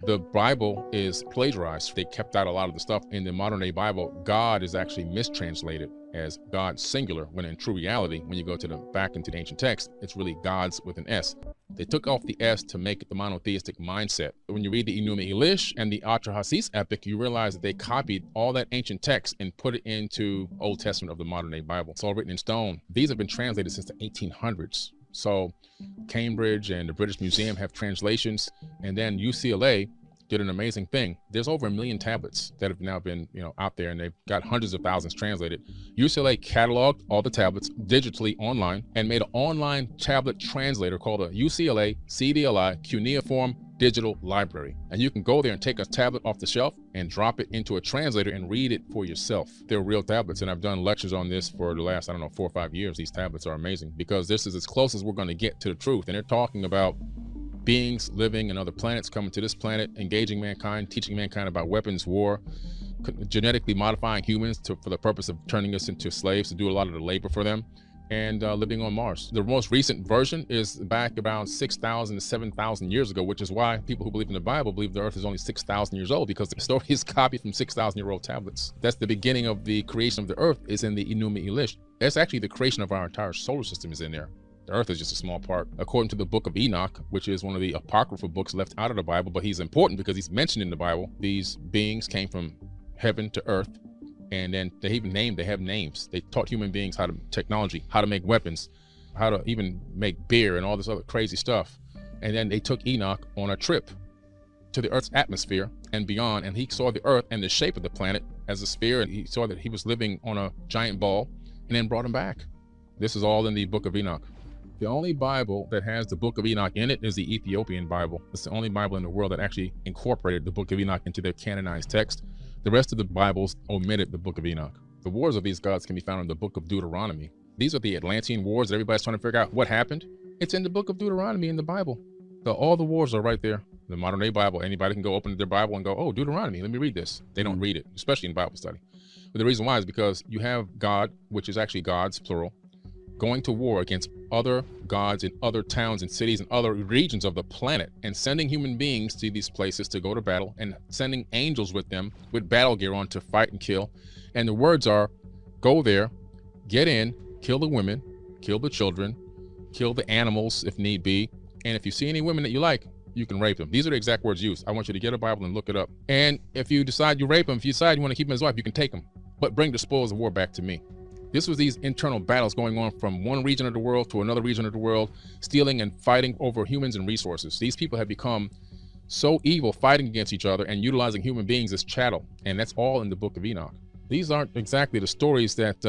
The Bible is plagiarized. They kept out a lot of the stuff. In the modern day Bible, God is actually mistranslated as God singular, when in true reality, when you go to the back into the ancient text, it's really gods with an S. They took off the S to make it the monotheistic mindset. When you read the Enuma Elish and the Atrahasis epic, you realize that they copied all that ancient text and put it into Old Testament of the modern day Bible. It's all written in stone. These have been translated since the 1800s. So Cambridge and the British Museum have translations, and then UCLA did an amazing thing. There's over 1 million tablets that have now been, out there, and they've got hundreds of thousands translated. UCLA cataloged all the tablets digitally online and made an online tablet translator called a UCLA CDLI Cuneiform Digital Library. And you can go there and take a tablet off the shelf and drop it into a translator and read it for yourself. They're real tablets, and I've done lectures on this for the last, 4 or 5 years. These tablets are amazing because this is as close as we're going to get to the truth. And they're talking about beings living in other planets, coming to this planet, engaging mankind, teaching mankind about weapons, war, genetically modifying humans for the purpose of turning us into slaves to do a lot of the labor for them, and living on Mars. The most recent version is back about 6,000 to 7,000 years ago, which is why people who believe in the Bible believe the Earth is only 6,000 years old, because the story is copied from 6,000-year-old tablets. That's the beginning of the creation of the Earth, is in the Enuma Elish. That's actually the creation of our entire solar system is in there. The Earth is just a small part. According to the book of Enoch, which is one of the apocryphal books left out of the Bible, but he's important because he's mentioned in the Bible. These beings came from heaven to earth, and then they have names. They taught human beings how to make weapons, how to even make beer and all this other crazy stuff. And then they took Enoch on a trip to the Earth's atmosphere and beyond, and he saw the Earth and the shape of the planet as a sphere, and he saw that he was living on a giant ball, and then brought him back. This is all in the book of Enoch. The only Bible that has the book of Enoch in it is the Ethiopian Bible. It's the only Bible in the world that actually incorporated the book of Enoch into their canonized text. The rest of the Bibles omitted the book of Enoch. The wars of these gods can be found in the book of Deuteronomy. These are the Atlantean wars that everybody's trying to figure out what happened. It's in the book of Deuteronomy in the Bible. So all the wars are right there. The modern day Bible, anybody can go open their Bible and go, oh, Deuteronomy, let me read this. They don't read it, especially in Bible study. But the reason why is because you have God, which is actually gods, plural, going to war against other gods in other towns and cities and other regions of the planet, and sending human beings to these places to go to battle, and sending angels with them with battle gear on to fight and kill. And the words are, go there, get in, kill the women, kill the children, kill the animals if need be, and if you see any women that you like, you can rape them. These are the exact words used. I want you to get a Bible and look it up. And if you decide you rape them, if you decide you want to keep him as wife, you can take him, but bring the spoils of war back to me. This was these internal battles going on from one region of the world to another region of the world, stealing and fighting over humans and resources. These people have become so evil, fighting against each other and utilizing human beings as chattel. And that's all in the book of Enoch. These aren't exactly the stories that,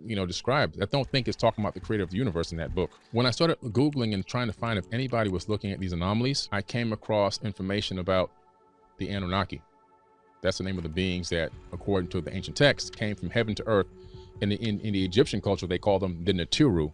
described. I don't think it's talking about the creator of the universe in that book. When I started Googling and trying to find if anybody was looking at these anomalies, I came across information about the Anunnaki. That's the name of the beings that, according to the ancient text, came from heaven to earth. In the Egyptian culture, they call them the Natiru.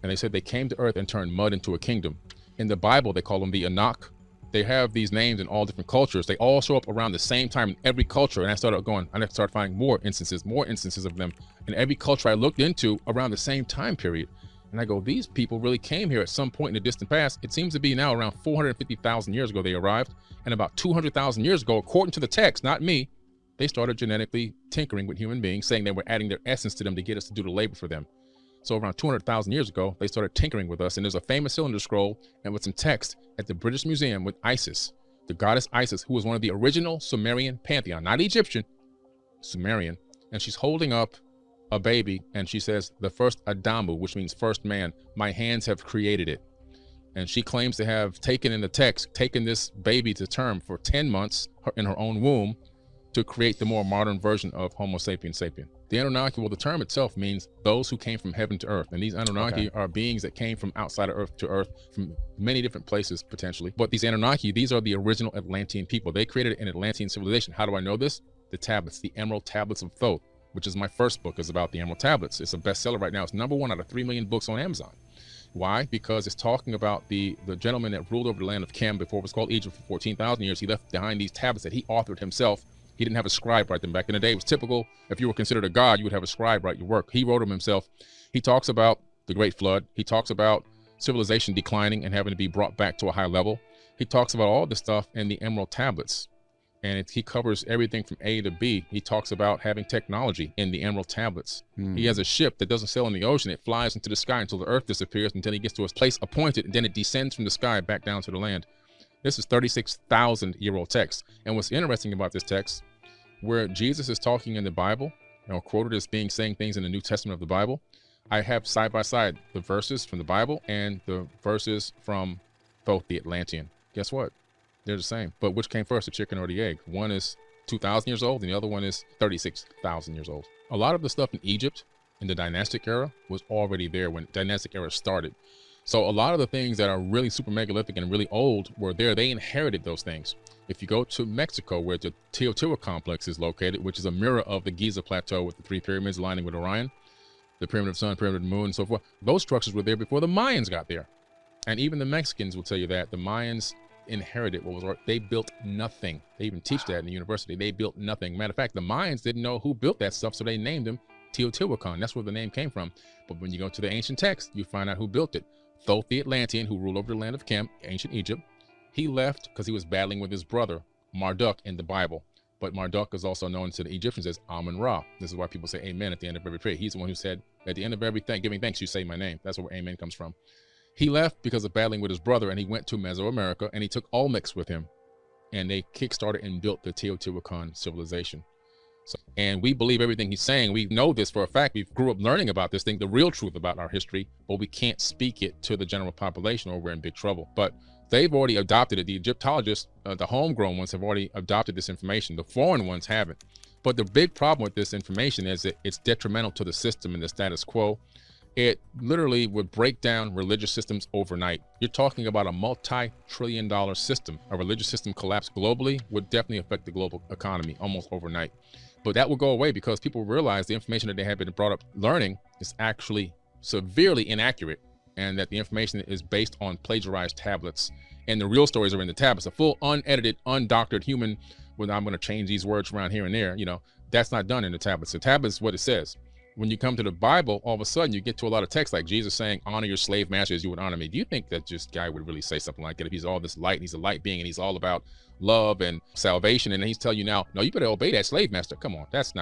And they said they came to earth and turned mud into a kingdom. In the Bible, they call them the Anak. They have these names in all different cultures. They all show up around the same time in every culture. And I started finding more instances of them in every culture I looked into around the same time period. And I go, these people really came here at some point in the distant past. It seems to be now around 450,000 years ago they arrived. And about 200,000 years ago, according to the text, not me, they started genetically tinkering with human beings, saying they were adding their essence to them to get us to do the labor for them. So around 200,000 years ago, they started tinkering with us. And there's a famous cylinder scroll and with some text at the British Museum with Isis, the goddess Isis, who was one of the original Sumerian pantheon, not Egyptian, Sumerian. And she's holding up a baby and she says, the first Adamu, which means first man, my hands have created it. And she claims to have taken this baby to term for 10 months in her own womb to create the more modern version of Homo sapiens sapien. The Anunnaki, well, the term itself means those who came from heaven to earth. And these Anunnaki are beings that came from outside of earth to earth, from many different places, potentially. But these Anunnaki, these are the original Atlantean people. They created an Atlantean civilization. How do I know this? The tablets, the Emerald Tablets of Thoth, which is my first book, is about the Emerald Tablets. It's a bestseller right now. It's #1 out of 3 million books on Amazon. Why? Because it's talking about the gentleman that ruled over the land of Chem before it was called Egypt for 14,000 years. He left behind these tablets that he authored himself. He didn't have a scribe write them. Back in the day, it was typical. If you were considered a god, you would have a scribe write your work. He wrote them himself. He talks about the Great Flood. He talks about civilization declining and having to be brought back to a high level. He talks about all this stuff in the Emerald Tablets. And he covers everything from A to B. He talks about having technology in the Emerald Tablets. He has a ship that doesn't sail in the ocean. It flies into the sky until the earth disappears, until he gets to a place appointed, and then it descends from the sky back down to the land. This is 36,000-year-old text. And what's interesting about this text, where Jesus is talking in the Bible, quoted as being saying things in the New Testament of the Bible, I have side by side the verses from the Bible and the verses from both the Atlantean. Guess what? They're the same. But which came first, the chicken or the egg? One is 2,000 years old and the other one is 36,000 years old. A lot of the stuff in Egypt in the dynastic era was already there when dynastic era started. So a lot of the things that are really super megalithic and really old were there. They inherited those things. If you go to Mexico, where the Teotihuacan complex is located, which is a mirror of the Giza Plateau with the three pyramids aligning with Orion, the Pyramid of the Sun, Pyramid of the Moon, and so forth, those structures were there before the Mayans got there. And even the Mexicans will tell you that the Mayans inherited what was, they built nothing. They even teach that in the university. They built nothing. Matter of fact, the Mayans didn't know who built that stuff, so they named him Teotihuacan. That's where the name came from. But when you go to the ancient text, you find out who built it. Thoth the Atlantean, who ruled over the land of Kem, ancient Egypt. He left because he was battling with his brother Marduk in the Bible. But Marduk is also known to the Egyptians as Amun-Ra. This is why people say amen at the end of every prayer. He's the one who said, at the end of everything, giving thanks, you say my name. That's where amen comes from. He left because of battling with his brother, and he went to Mesoamerica, and he took Olmecs with him, and they kickstarted and built the Teotihuacan civilization. So, and we believe everything he's saying. We know this for a fact. We grew up learning about this thing, the real truth about our history, but we can't speak it to the general population or we're in big trouble. But they've already adopted it. The Egyptologists, the homegrown ones, have already adopted this information. The foreign ones haven't. But the big problem with this information is that it's detrimental to the system and the status quo. It literally would break down religious systems overnight. You're talking about a multi-trillion-dollar system. A religious system collapse globally would definitely affect the global economy almost overnight. But that will go away because people realize the information that they have been brought up learning is actually severely inaccurate, and that the information is based on plagiarized tablets. And the real stories are in the tablets. A full, unedited, undoctored human, well, I'm going to change these words around here and there, that's not done in the tablets. The tablets is what it says. When you come to the Bible, all of a sudden you get to a lot of text like Jesus saying, honor your slave master as you would honor me. Do you think that this guy would really say something like that if he's all this light and he's a light being and he's all about love and salvation, and he's telling you now, no, you better obey that slave master? Come on, that's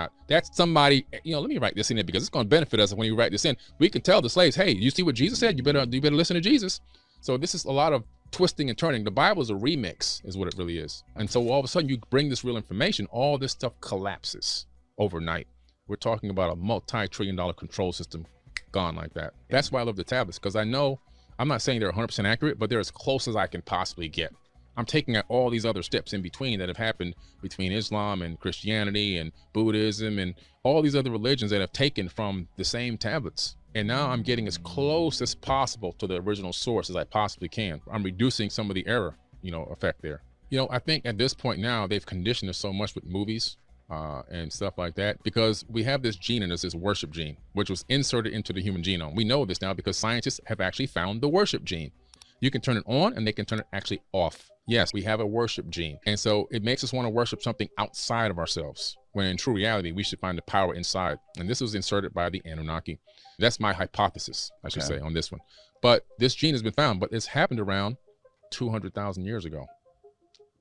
somebody, let me write this in there because it's going to benefit us when you write this in. We can tell the slaves, hey, you see what Jesus said? You better listen to Jesus. So this is a lot of twisting and turning. The Bible is a remix is what it really is. And so all of a sudden you bring this real information, all this stuff collapses overnight. We're talking about a multi-trillion-dollar control system gone like that. That's why I love the tablets, because I know, I'm not saying they're 100% accurate, but they're as close as I can possibly get. I'm taking out all these other steps in between that have happened between Islam and Christianity and Buddhism and all these other religions that have taken from the same tablets. And now I'm getting as close as possible to the original source as I possibly can. I'm reducing some of the error, effect there. I think at this point now, they've conditioned us so much with movies and stuff like that, because we have this gene in us, this worship gene, which was inserted into the human genome. We know this now because scientists have actually found the worship gene. You can turn it on and they can turn it actually off. Yes, we have a worship gene. And so it makes us want to worship something outside of ourselves, when in true reality, we should find the power inside. And this was inserted by the Anunnaki. That's my hypothesis, I should say, on this one. But this gene has been found, but it's happened around 200,000 years ago.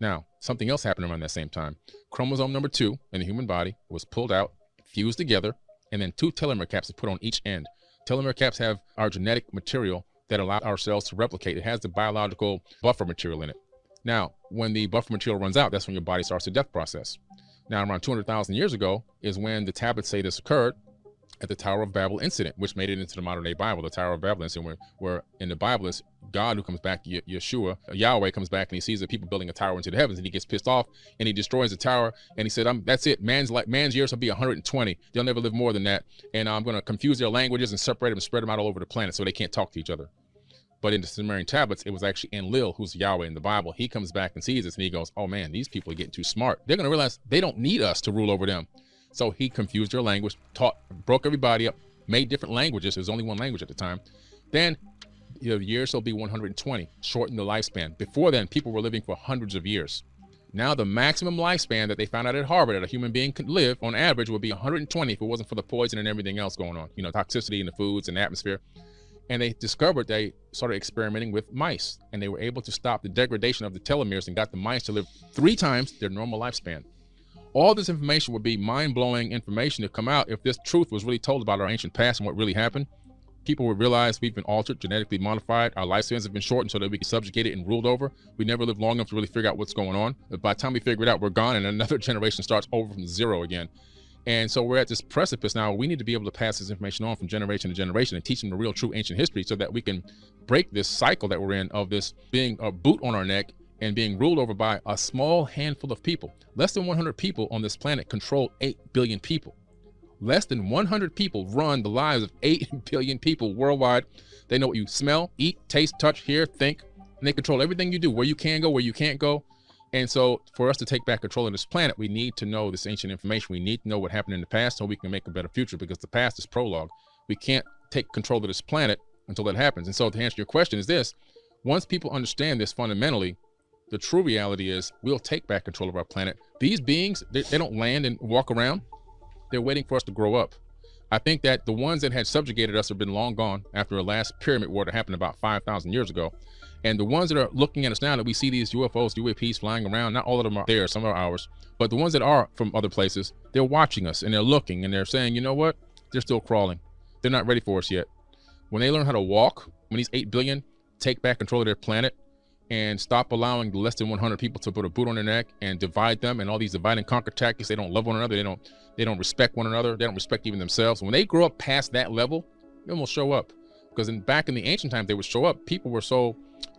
Now, something else happened around that same time. Chromosome number 2 in the human body was pulled out, fused together, and then 2 telomere caps are put on each end. Telomere caps have our genetic material that allow our cells to replicate. It has the biological buffer material in it. Now, when the buffer material runs out, that's when your body starts the death process. Now, around 200,000 years ago is when the tablets say this occurred at the Tower of Babel incident, which made it into the modern day Bible. The Tower of Babel incident, where in the Bible is God who comes back, Yeshua, Yahweh comes back, and he sees the people building a tower into the heavens, and he gets pissed off and he destroys the tower. And he said, that's it. Man's years will be 120. They'll never live more than that. And I'm going to confuse their languages and separate them and spread them out all over the planet so they can't talk to each other. But in the Sumerian tablets, it was actually Enlil, who's Yahweh in the Bible. He comes back and sees this, and he goes, oh man, these people are getting too smart. They're going to realize they don't need us to rule over them. So he confused their language, broke everybody up, made different languages. There was only one language at the time. Then the years will be 120, shortened the lifespan. Before then, people were living for hundreds of years. Now the maximum lifespan that they found out at Harvard that a human being could live on average would be 120 if it wasn't for the poison and everything else going on. Toxicity in the foods and the atmosphere. And they discovered they started experimenting with mice, and they were able to stop the degradation of the telomeres and got the mice to live 3 times their normal lifespan. All this information would be mind-blowing information to come out if this truth was really told about our ancient past and what really happened. People would realize we've been altered, genetically modified. Our lifespans have been shortened so that we can subjugate it and ruled over. We never lived long enough to really figure out what's going on. But by the time we figure it out, we're gone, and another generation starts over from zero again. And so we're at this precipice now. We need to be able to pass this information on from generation to generation and teach them the real, true ancient history so that we can break this cycle that we're in of this being a boot on our neck and being ruled over by a small handful of people. Less than 100 people on this planet control 8 billion people. Less than 100 people run the lives of 8 billion people worldwide. They know what you smell, eat, taste, touch, hear, think, and they control everything you do, where you can go, where you can't go. And so for us to take back control of this planet, we need to know this ancient information. We need to know what happened in the past so we can make a better future, because the past is prologue. We can't take control of this planet until that happens. And so to answer your question is this: once people understand this fundamentally, the true reality is we'll take back control of our planet. These beings, they don't land and walk around. They're waiting for us to grow up. I think that the ones that had subjugated us have been long gone after the last pyramid war that happened about 5,000 years ago. And the ones that are looking at us now, that we see these UFOs, UAPs flying around, not all of them are there, some are ours, but the ones that are from other places, they're watching us and they're looking and they're saying, you know what? They're still crawling. They're not ready for us yet. When they learn how to walk, when these 8 billion take back control of their planet and stop allowing the less than 100 people to put a boot on their neck and divide them, and all these divide and conquer tactics, they don't love one another, they don't respect one another, they don't respect even themselves. When they grow up past that level, they will show up. Because back in the ancient times, they would show up. People were so,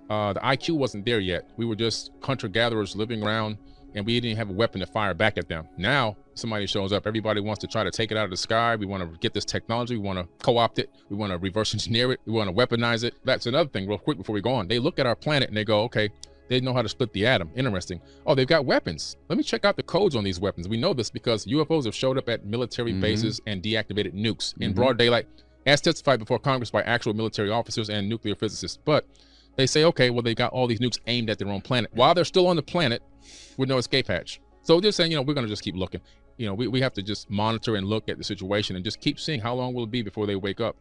the IQ wasn't there yet. We were just hunter-gatherers living around, and we didn't have a weapon to fire back at them. Now, somebody shows up, everybody wants to try to take it out of the sky. We want to get this technology, we want to co-opt it, we want to reverse engineer it, we want to weaponize it. That's another thing, real quick before we go on. They look at our planet and they go, okay, they know how to split the atom. Interesting. Oh, they've got weapons. Let me check out the codes on these weapons. We know this because UFOs have showed up at military bases and deactivated nukes in broad daylight, as testified before Congress by actual military officers and nuclear physicists. But they say, okay, well, they got all these nukes aimed at their own planet while they're still on the planet with no escape hatch. So they're saying, you know, we're going to just keep looking. You know, we have to just monitor and look at the situation and just keep seeing how long will it be before they wake up.